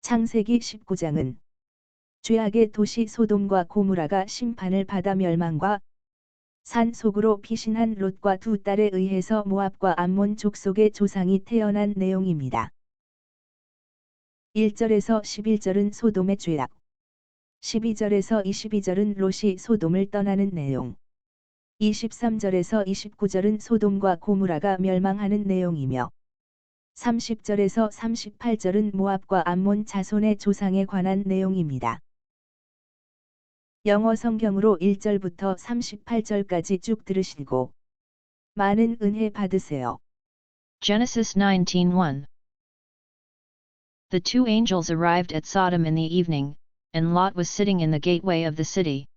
창세기 19장은 죄악의 도시 소돔과 고무라가 심판을 받아 멸망과 산 속으로 피신한 롯과 두 딸에 의해서 모압과 암몬 족속의 조상이 태어난 내용입니다. 1절에서 11절은 소돔의 죄악, 12절에서 22절은 롯이 소돔을 떠나는 내용, 23절에서 29절은 소돔과 고무라가 멸망하는 내용이며 30절에서 38절은 모압과 암몬 자손의 조상에 관한 내용입니다. 영어 성경으로 1절부터 38절까지 쭉 들으시고 많은 은혜 받으세요. Genesis 19:1. The two angels arrived at Sodom in the evening, and Lot was sitting in the gateway of the city.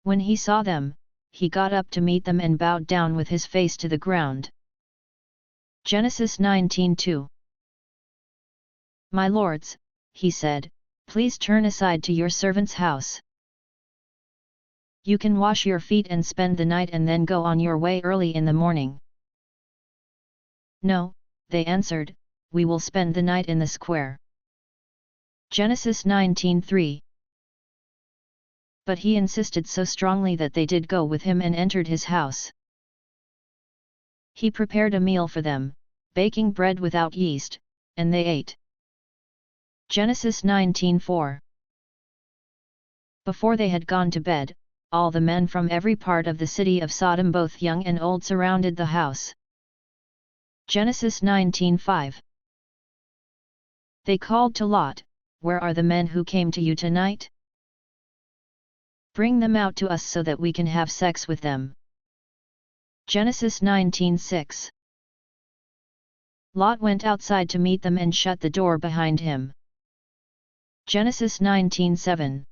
When he saw them, he got up to meet them and bowed down with his face to the ground. Genesis 19:2. My lords, he said, please turn aside to your servant's house. You can wash your feet and spend the night and then go on your way early in the morning. No, they answered, we will spend the night in the square. Genesis 19:3. But he insisted so strongly that they did go with him and entered his house. He prepared a meal for them, baking bread without yeast, and they ate. Genesis 19:4. Before they had gone to bed, all the men from every part of the city of Sodom, both young and old, surrounded the house. Genesis 19:5. They called to Lot, where are the men who came to you tonight? Bring them out to us so that we can have sex with them. Genesis 19:6. Lot went outside to meet them and shut the door behind him. Genesis 19:7.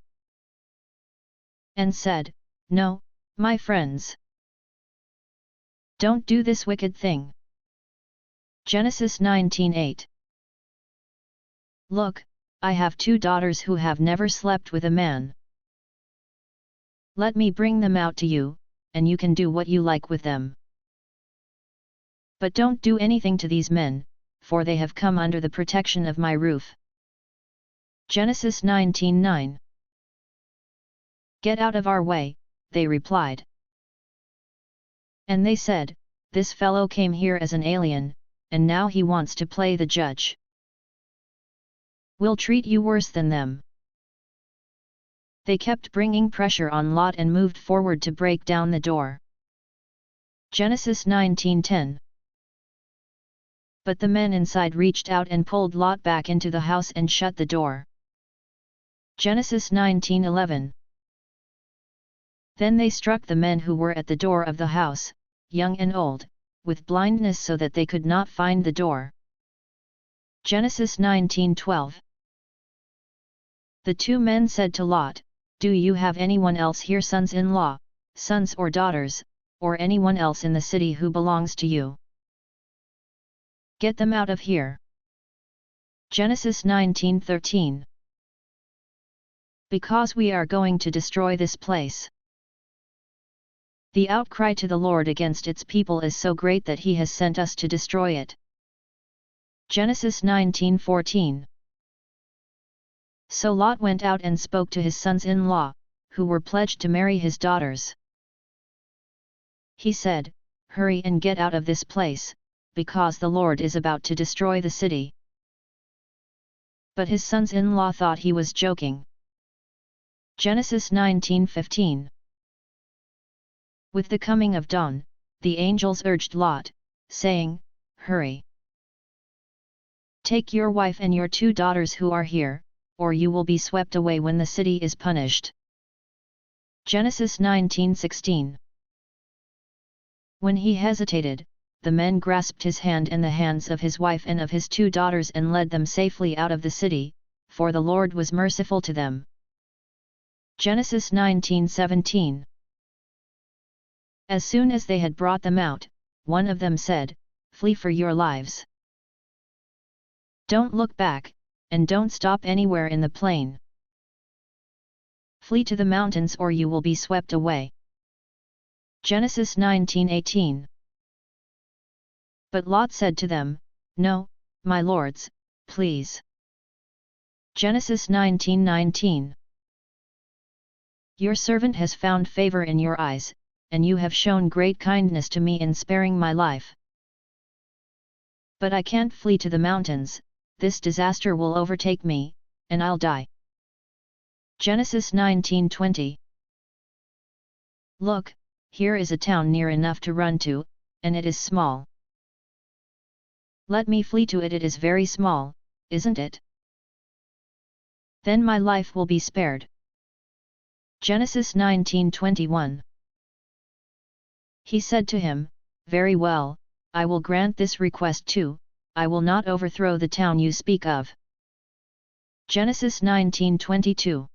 And said, no, my friends. Don't do this wicked thing. Genesis 19:8. Look, I have two daughters who have never slept with a man. Let me bring them out to you, and you can do what you like with them. But don't do anything to these men, for they have come under the protection of my roof. Genesis 19:9. Get out of our way, they replied. And they said, this fellow came here as an alien, and now he wants to play the judge. We'll treat you worse than them. They kept bringing pressure on Lot and moved forward to break down the door. Genesis 19:10. But the men inside reached out and pulled Lot back into the house and shut the door. Genesis 19:11. Then they struck the men who were at the door of the house, young and old, with blindness so that they could not find the door. Genesis 19:12. The two men said to Lot, do you have anyone else here, sons-in-law, sons or daughters, or anyone else in the city who belongs to you? Get them out of here. Genesis 19:13. Because we are going to destroy this place. The outcry to the Lord against its people is so great that he has sent us to destroy it. Genesis 19:14. So Lot went out and spoke to his sons-in-law, who were pledged to marry his daughters. He said, hurry and get out of this place, because the Lord is about to destroy the city. But his sons-in-law thought he was joking. Genesis 19:15. With the coming of dawn, the angels urged Lot, saying, hurry. Take your wife and your two daughters who are here, or you will be swept away when the city is punished. Genesis 19:16. When he hesitated, the men grasped his hand and the hands of his wife and of his two daughters and led them safely out of the city, for the Lord was merciful to them. Genesis 19:17. As soon as they had brought them out, one of them said, flee for your lives. Don't look back, and don't stop anywhere in the plain. Flee to the mountains or you will be swept away. Genesis 19:18. But Lot said to them, no, my lords, please. Genesis 19:19. Your servant has found favor in your eyes, and you have shown great kindness to me in sparing my life. But I can't flee to the mountains, this disaster will overtake me, and I'll die. Genesis 19:20. Look, here is a town near enough to run to, and it is small. Let me flee to it, it is very small, isn't it? Then my life will be spared. Genesis 19:21. He said to him, Very well, I will grant this request too, I will not overthrow the town you speak of. Genesis 19:22.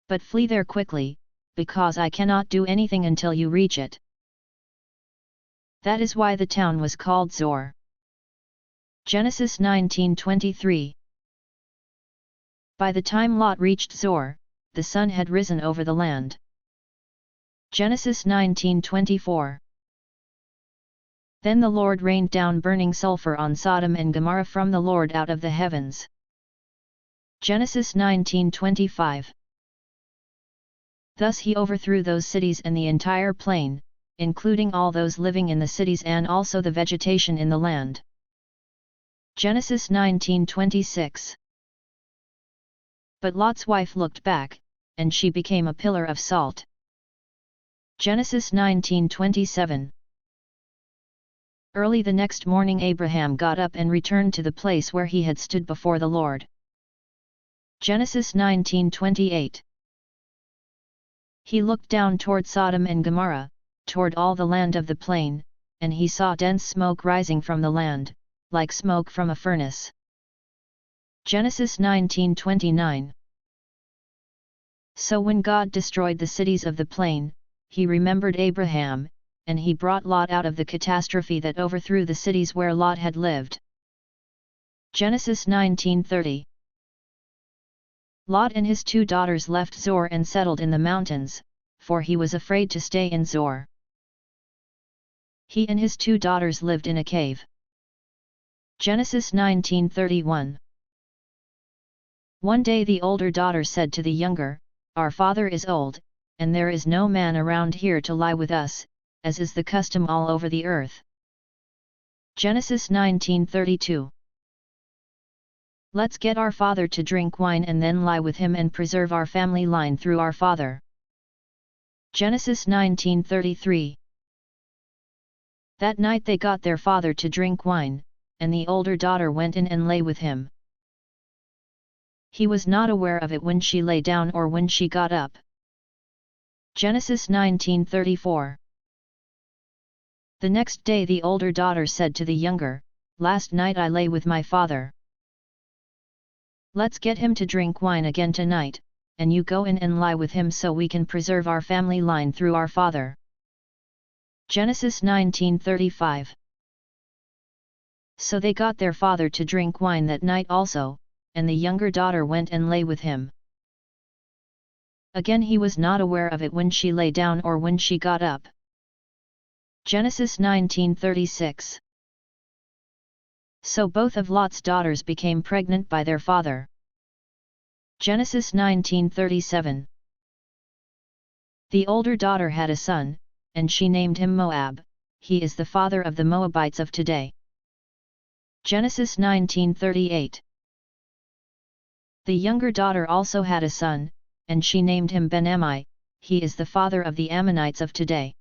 But flee there quickly, because I cannot do anything until you reach it. That is why the town was called Zor. Genesis 19:23. By the time Lot reached Zor, the sun had risen over the land. Genesis 19:24. Then the Lord rained down burning sulfur on Sodom and Gomorrah from the Lord out of the heavens. Genesis 19:25. Thus he overthrew those cities and the entire plain, including all those living in the cities and also the vegetation in the land. Genesis 19:26. But Lot's wife looked back, and she became a pillar of salt. Genesis 19:27. Early the next morning Abraham got up and returned to the place where he had stood before the Lord. Genesis 19:28. He looked down toward Sodom and Gomorrah, toward all the land of the plain, and he saw dense smoke rising from the land, like smoke from a furnace. Genesis 19:29. So when God destroyed the cities of the plain, he remembered Abraham, and he brought Lot out of the catastrophe that overthrew the cities where Lot had lived. Genesis 19:30. Lot and his 2 daughters left Zor and settled in the mountains, for he was afraid to stay in Zor. He and his 2 daughters lived in a cave. Genesis 19:31. One day the older daughter said to the younger, Our father is old, and there is no man around here to lie with us, as is the custom all over the earth. Genesis 19:32. Let's get our father to drink wine and then lie with him and preserve our family line through our father. Genesis 19:33. That night they got their father to drink wine, and the older daughter went in and lay with him. He was not aware of it when she lay down or when she got up. Genesis 19:34. The next day the older daughter said to the younger, Last night I lay with my father. Let's get him to drink wine again tonight, and you go in and lie with him so we can preserve our family line through our father. Genesis 19:35. So they got their father to drink wine that night also, and the younger daughter went and lay with him. Again he was not aware of it when she lay down or when she got up. Genesis 19:36. So both of Lot's daughters became pregnant by their father. Genesis 19:37. The older daughter had a son, and she named him Moab, he is the father of the Moabites of today. Genesis 19:38. The younger daughter also had a son, and she named him Ben-Ammi, he is the father of the Ammonites of today.